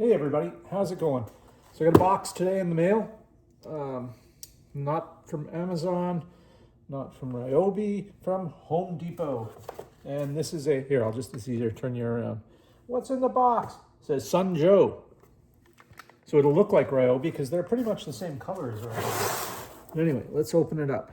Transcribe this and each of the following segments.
Hey everybody, how's it going? So I got a box today in the mail. Not from Amazon, not from Ryobi, from Home Depot. And this is here, it's easier to turn you around. What's in the box? It says Sun Joe. So it'll look like Ryobi because they're pretty much the same color as Ryobi. But anyway, let's open it up.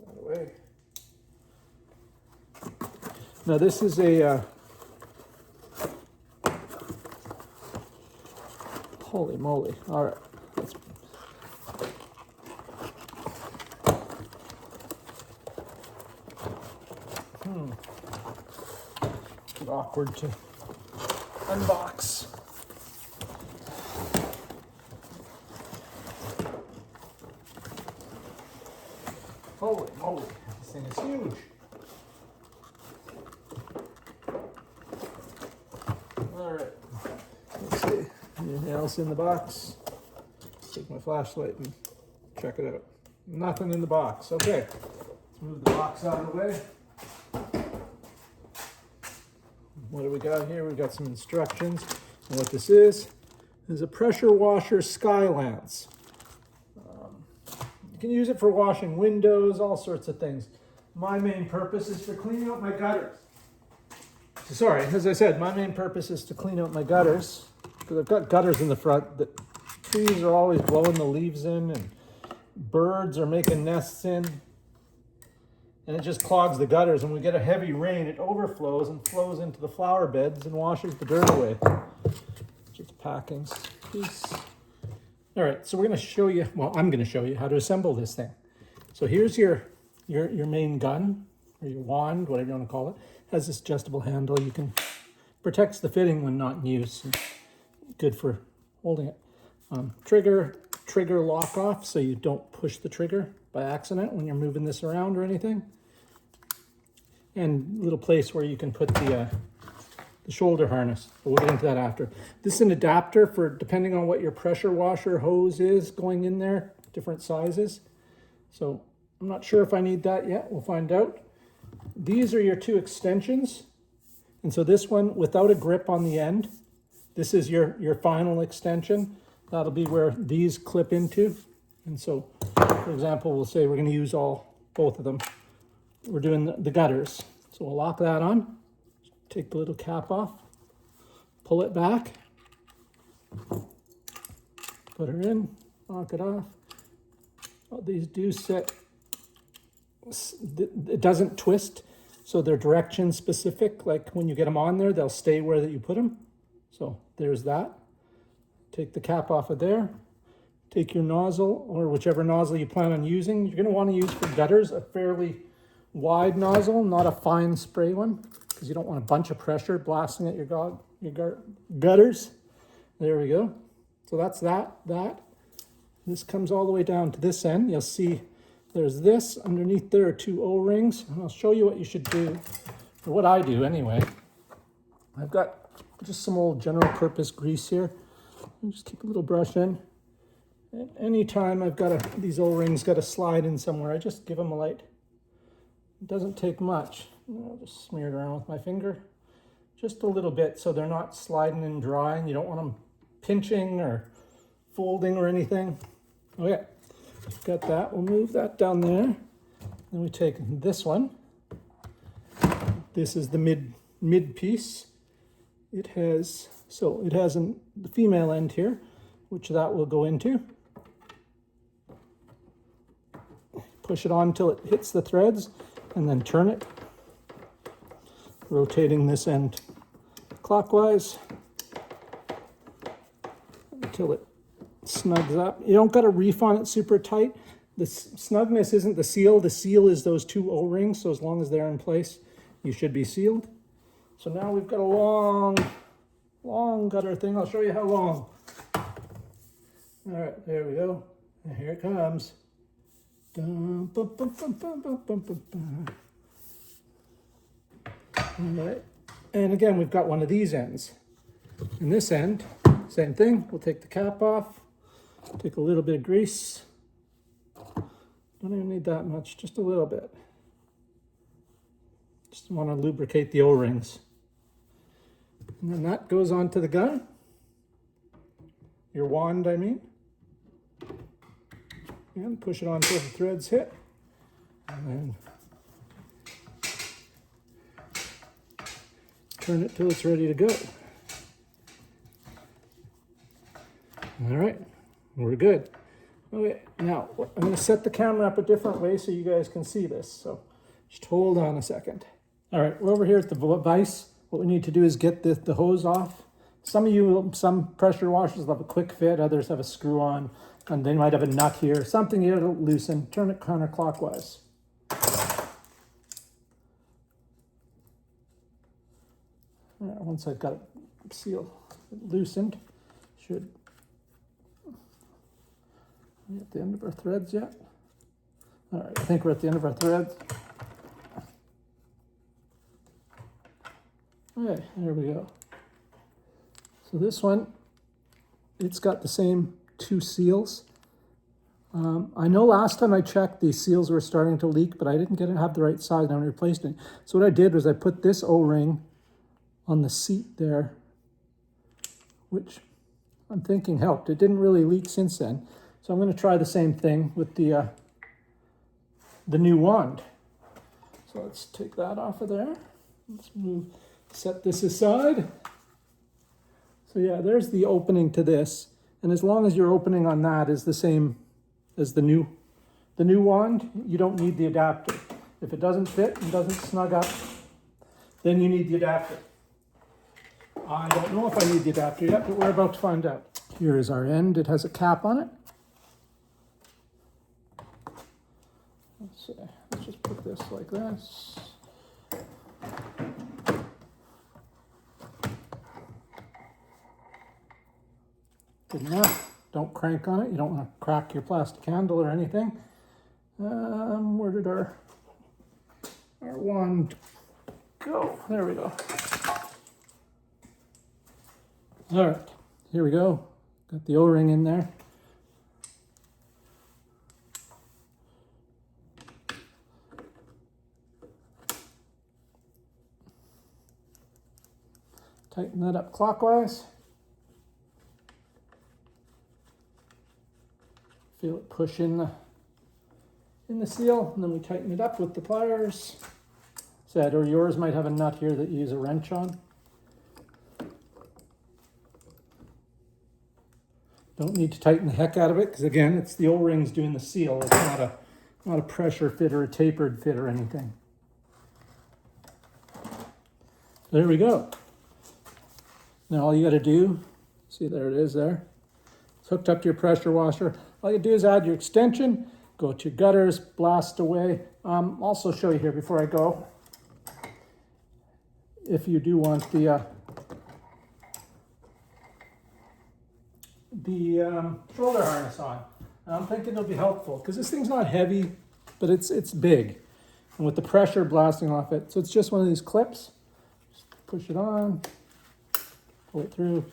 Away. Now this is a holy moly! All right, let's. It's awkward to unbox. Holy moly, this thing is huge. All right, let's see, anything else in the box? Take my flashlight and check it out. Nothing in the box. Okay, let's move the box out of the way. What do we got here? We've got some instructions. And what this is a pressure washer sky lance. You can use it for washing windows, all sorts of things. My main purpose is for cleaning out my gutters. Sorry, as I said, my main purpose is to clean out my gutters because I've got gutters in the front that trees are always blowing the leaves in and birds are making nests in. And it just clogs the gutters. When we get a heavy rain, it overflows and flows into the flower beds and washes the dirt away. Just packing piece. All right, so we're going to show you, well, I'm going to show you how to assemble this thing. So here's your main gun, or your wand, whatever you want to call it. It has this adjustable handle. You can, protects the fitting when not in use. Good for holding it. Trigger lock off, so you don't push the trigger by accident when you're moving this around or anything. And little place where you can put the shoulder harness. But we'll get into that after. This is an adapter for depending on what your pressure washer hose is going in there, different sizes. So I'm not sure if I need that yet. We'll find out. These are your two extensions. And so this one without a grip on the end, this is your final extension. That'll be where these clip into. And so, for example, we'll say we're going to use both of them. We're doing the gutters. So we'll lock that on. Take the little cap off, pull it back, put her in, lock it off. Oh, these do sit, it doesn't twist, so they're direction specific. Like when you get them on there, they'll stay where that you put them. So there's that. Take the cap off of there. Take your nozzle, or whichever nozzle you plan on using. You're going to want to use for gutters a fairly wide nozzle, not a fine spray one, because you don't want a bunch of pressure blasting at your gutters. There we go. So that's that. This comes all the way down to this end. You'll see there's this. Underneath there are two O-rings. And I'll show you what you should do, or what I do anyway. I've got just some old general purpose grease here. I'll just keep a little brush in. And anytime I've got these O-rings got to slide in somewhere, I just give them a light. It doesn't take much. I'll just smear it around with my finger. Just a little bit so they're not sliding and drying. You don't want them pinching or folding or anything. Okay, got that. We'll move that down there. Then we take this one. This is the mid piece. It has the female end here, which that will go into. Push it on until it hits the threads and then turn it, rotating this end clockwise until it snugs up. You don't got to reef on it super tight. The snugness isn't the seal. The seal is those two O-rings, so as long as they're in place, you should be sealed. So now we've got a long gutter thing. I'll show you how long. All right, there we go. And here it comes. Dun, bum, bum, bum, bum, bum, bum, bum. All right, and again, we've got one of these ends. And this end same thing. We'll take the cap off, take a little bit of grease. Don't even need that much, just a little bit. Just want to lubricate the O-rings. And then that goes onto the gun. Your wand, I mean. And push it on until the threads hit. And then turn it till it's ready to go. All right, we're good. Okay, now I'm going to set the camera up a different way so you guys can see this. So just hold on a second. All right, we're over here at the vise. What we need to do is get the hose off. Some pressure washers will have a quick fit, others have a screw on, and they might have a nut here, something here to loosen. Turn it counterclockwise. Once I've got it sealed, loosened, should we at the end of our threads yet? All right, I think we're at the end of our threads. Okay, there we go. So this one, it's got the same two seals. I know last time I checked, the seals were starting to leak, but I didn't have the right size and I replaced it. So what I did was I put this O-ring on the seat there, which I'm thinking helped. It didn't really leak since then. So I'm going to try the same thing with the new wand. So let's take that off of there. Let's set this aside. So yeah, there's the opening to this. And as long as your opening on that is the same as the new wand, you don't need the adapter. If it doesn't fit and doesn't snug up, then you need the adapter. I don't know if I need the adapter yet, but we're about to find out. Here is our end. It has a cap on it. Let's see. Let's just put this like this. Good enough. Don't crank on it. You don't want to crack your plastic handle or anything. Where did our wand go? There we go. All right, here we go. Got the O-ring in there. Tighten that up clockwise. Feel it push in the seal, and then we tighten it up with the pliers. Said, or yours might have a nut here that you use a wrench on. Don't need to tighten the heck out of it, because again, it's the O-rings doing the seal. It's not a pressure fit or a tapered fit or anything. There we go. Now all you got to do, see there it is there. It's hooked up to your pressure washer. All you do is add your extension, go to your gutters, blast away. Also show you here before I go, if you do want the shoulder harness on. And I'm thinking it'll be helpful because this thing's not heavy, but it's big. And with the pressure blasting off it, so it's just one of these clips. Just push it on, pull it through,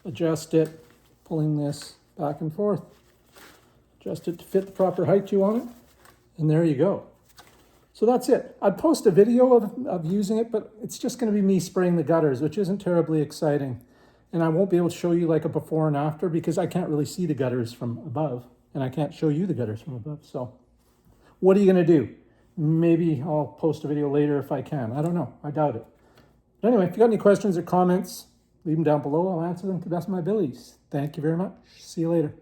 adjust it, pulling this back and forth. Adjust it to fit the proper height you want it, and there you go. So that's it. I'd post a video of using it, but it's just going to be me spraying the gutters, which isn't terribly exciting. And I won't be able to show you like a before and after because I can't really see the gutters from above, and I can't show you the gutters from above. So what are you going to do? Maybe I'll post a video later if I can. I don't know. I doubt it. But anyway, if you got any questions or comments, leave them down below. I'll answer them to the best of my abilities. Thank you very much. See you later.